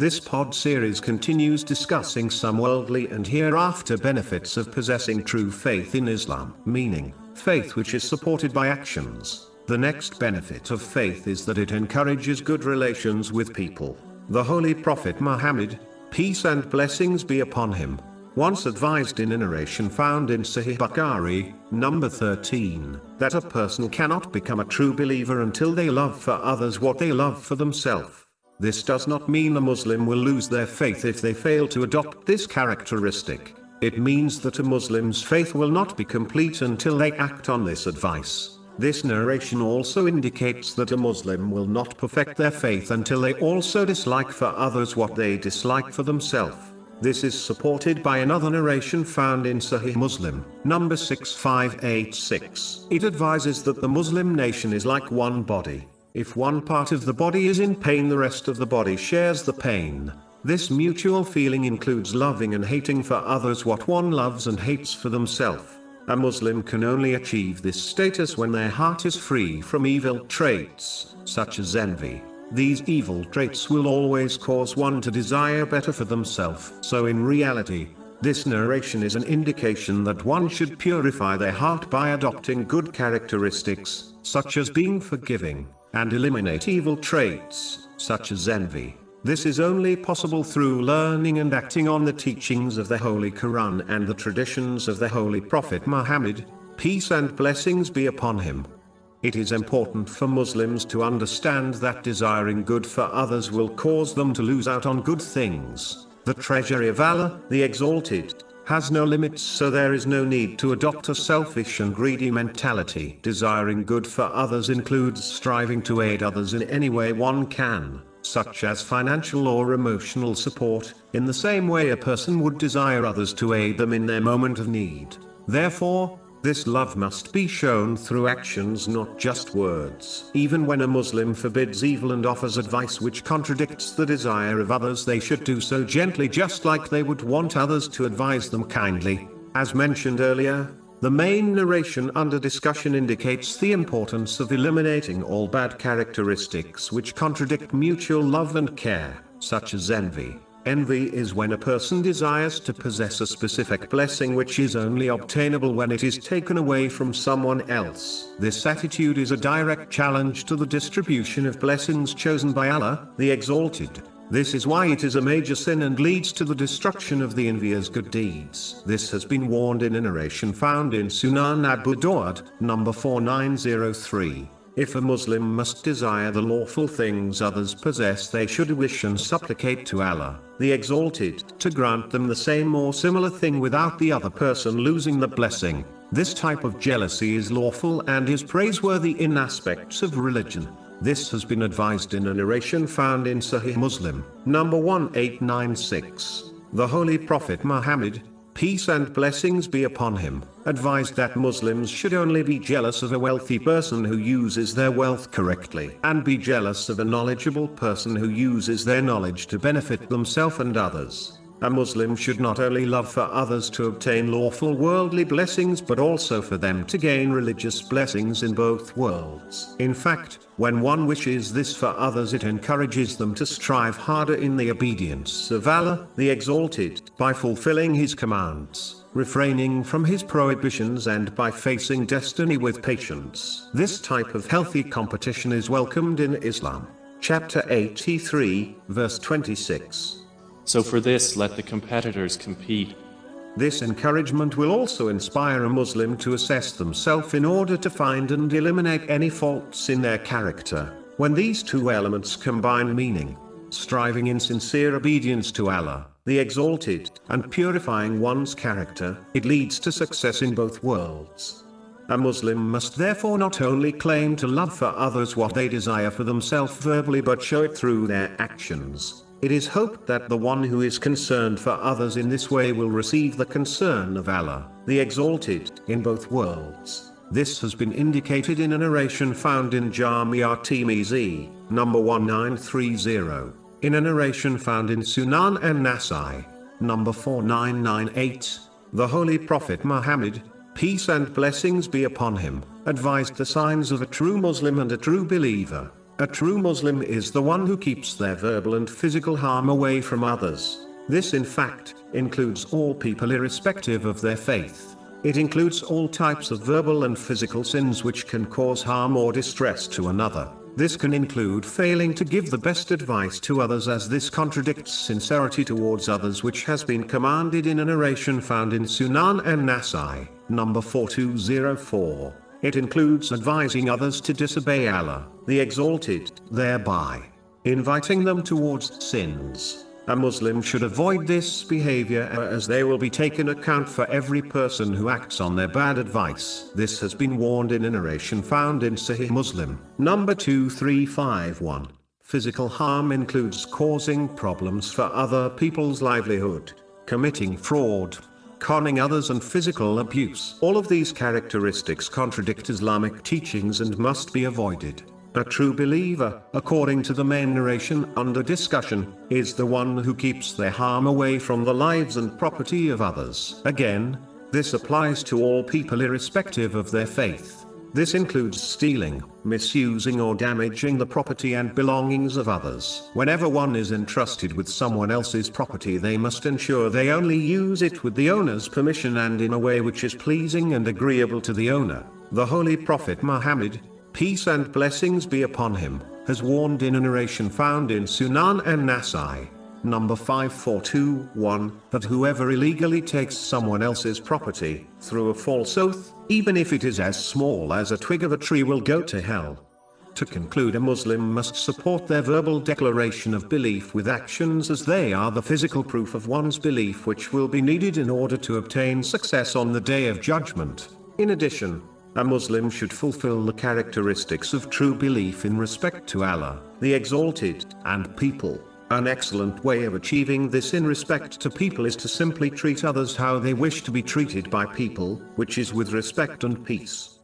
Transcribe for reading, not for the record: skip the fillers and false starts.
This pod series continues discussing some worldly and hereafter benefits of possessing true faith in Islam, meaning, faith which is supported by actions. The next benefit of faith is that it encourages good relations with people. The Holy Prophet Muhammad, peace and blessings be upon him, once advised in a narration found in Sahih Bukhari, number 13, that a person cannot become a true believer until they love for others what they love for themselves. This does not mean a Muslim will lose their faith if they fail to adopt this characteristic. It means that a Muslim's faith will not be complete until they act on this advice. This narration also indicates that a Muslim will not perfect their faith until they also dislike for others what they dislike for themselves. This is supported by another narration found in Sahih Muslim, number 6586. It advises that the Muslim nation is like one body. If one part of the body is in pain, the rest of the body shares the pain. This mutual feeling includes loving and hating for others what one loves and hates for themselves. A Muslim can only achieve this status when their heart is free from evil traits, such as envy. These evil traits will always cause one to desire better for themselves. So in reality, this narration is an indication that one should purify their heart by adopting good characteristics, such as being forgiving, and eliminate evil traits, such as envy. This is only possible through learning and acting on the teachings of the Holy Quran and the traditions of the Holy Prophet Muhammad, peace and blessings be upon him. It is important for Muslims to understand that desiring good for others will cause them to lose out on good things. The treasury of Allah, the Exalted, has no limits, so there is no need to adopt a selfish and greedy mentality. Desiring good for others includes striving to aid others in any way one can, such as financial or emotional support, in the same way a person would desire others to aid them in their moment of need. Therefore, this love must be shown through actions, not just words. Even when a Muslim forbids evil and offers advice which contradicts the desire of others, they should do so gently, just like they would want others to advise them kindly. As mentioned earlier, the main narration under discussion indicates the importance of eliminating all bad characteristics which contradict mutual love and care, such as envy. Envy is when a person desires to possess a specific blessing which is only obtainable when it is taken away from someone else. This attitude is a direct challenge to the distribution of blessings chosen by Allah, the Exalted. This is why it is a major sin and leads to the destruction of the envier's good deeds. This has been warned in a narration found in Sunan Abu Dawud, number 4903. If a Muslim must desire the lawful things others possess, they should wish and supplicate to Allah, the Exalted, to grant them the same or similar thing without the other person losing the blessing. This type of jealousy is lawful and is praiseworthy in aspects of religion. This has been advised in a narration found in Sahih Muslim, number 1896. The Holy Prophet Muhammad, peace and blessings be upon him, advised that Muslims should only be jealous of a wealthy person who uses their wealth correctly, and be jealous of a knowledgeable person who uses their knowledge to benefit themselves and others. A Muslim should not only love for others to obtain lawful worldly blessings but also for them to gain religious blessings in both worlds. In fact, when one wishes this for others, it encourages them to strive harder in the obedience of Allah, the Exalted, by fulfilling His commands, refraining from His prohibitions, and by facing destiny with patience. This type of healthy competition is welcomed in Islam. Chapter 83, verse 26. So for this, let the competitors compete. This encouragement will also inspire a Muslim to assess themselves in order to find and eliminate any faults in their character. When these two elements combine, meaning striving in sincere obedience to Allah, the Exalted, and purifying one's character, it leads to success in both worlds. A Muslim must therefore not only claim to love for others what they desire for themselves verbally, but show it through their actions. It is hoped that the one who is concerned for others in this way will receive the concern of Allah, the Exalted, in both worlds. This has been indicated in a narration found in Jami' at-Tirmidhi, number 1930, in a narration found in Sunan an-Nasai, number 4998. The Holy Prophet Muhammad, peace and blessings be upon him, advised the signs of a true Muslim and a true believer. A true Muslim is the one who keeps their verbal and physical harm away from others. This in fact includes all people irrespective of their faith. It includes all types of verbal and physical sins which can cause harm or distress to another. This can include failing to give the best advice to others, as this contradicts sincerity towards others, which has been commanded in a narration found in Sunan and Nasai, number 4204. It includes advising others to disobey Allah, the Exalted, thereby inviting them towards sins. A Muslim should avoid this behavior, as they will be taken account for every person who acts on their bad advice. This has been warned in a narration found in Sahih Muslim, number 2351. Physical harm includes causing problems for other people's livelihood, committing fraud, conning others, and physical abuse. All of these characteristics contradict Islamic teachings and must be avoided. A true believer, according to the main narration under discussion, is the one who keeps their harm away from the lives and property of others. Again, this applies to all people irrespective of their faith. This includes stealing, misusing or damaging the property and belongings of others. Whenever one is entrusted with someone else's property, they must ensure they only use it with the owner's permission and in a way which is pleasing and agreeable to the owner. The Holy Prophet Muhammad, peace and blessings be upon him, has warned in a narration found in Sunan and Nasai, number 5421, that whoever illegally takes someone else's property, through a false oath, even if it is as small as a twig of a tree, will go to hell. To conclude, a Muslim must support their verbal declaration of belief with actions, as they are the physical proof of one's belief which will be needed in order to obtain success on the Day of Judgment. In addition, a Muslim should fulfill the characteristics of true belief in respect to Allah, the Exalted, and people. An excellent way of achieving this in respect to people is to simply treat others how they wish to be treated by people, which is with respect and peace.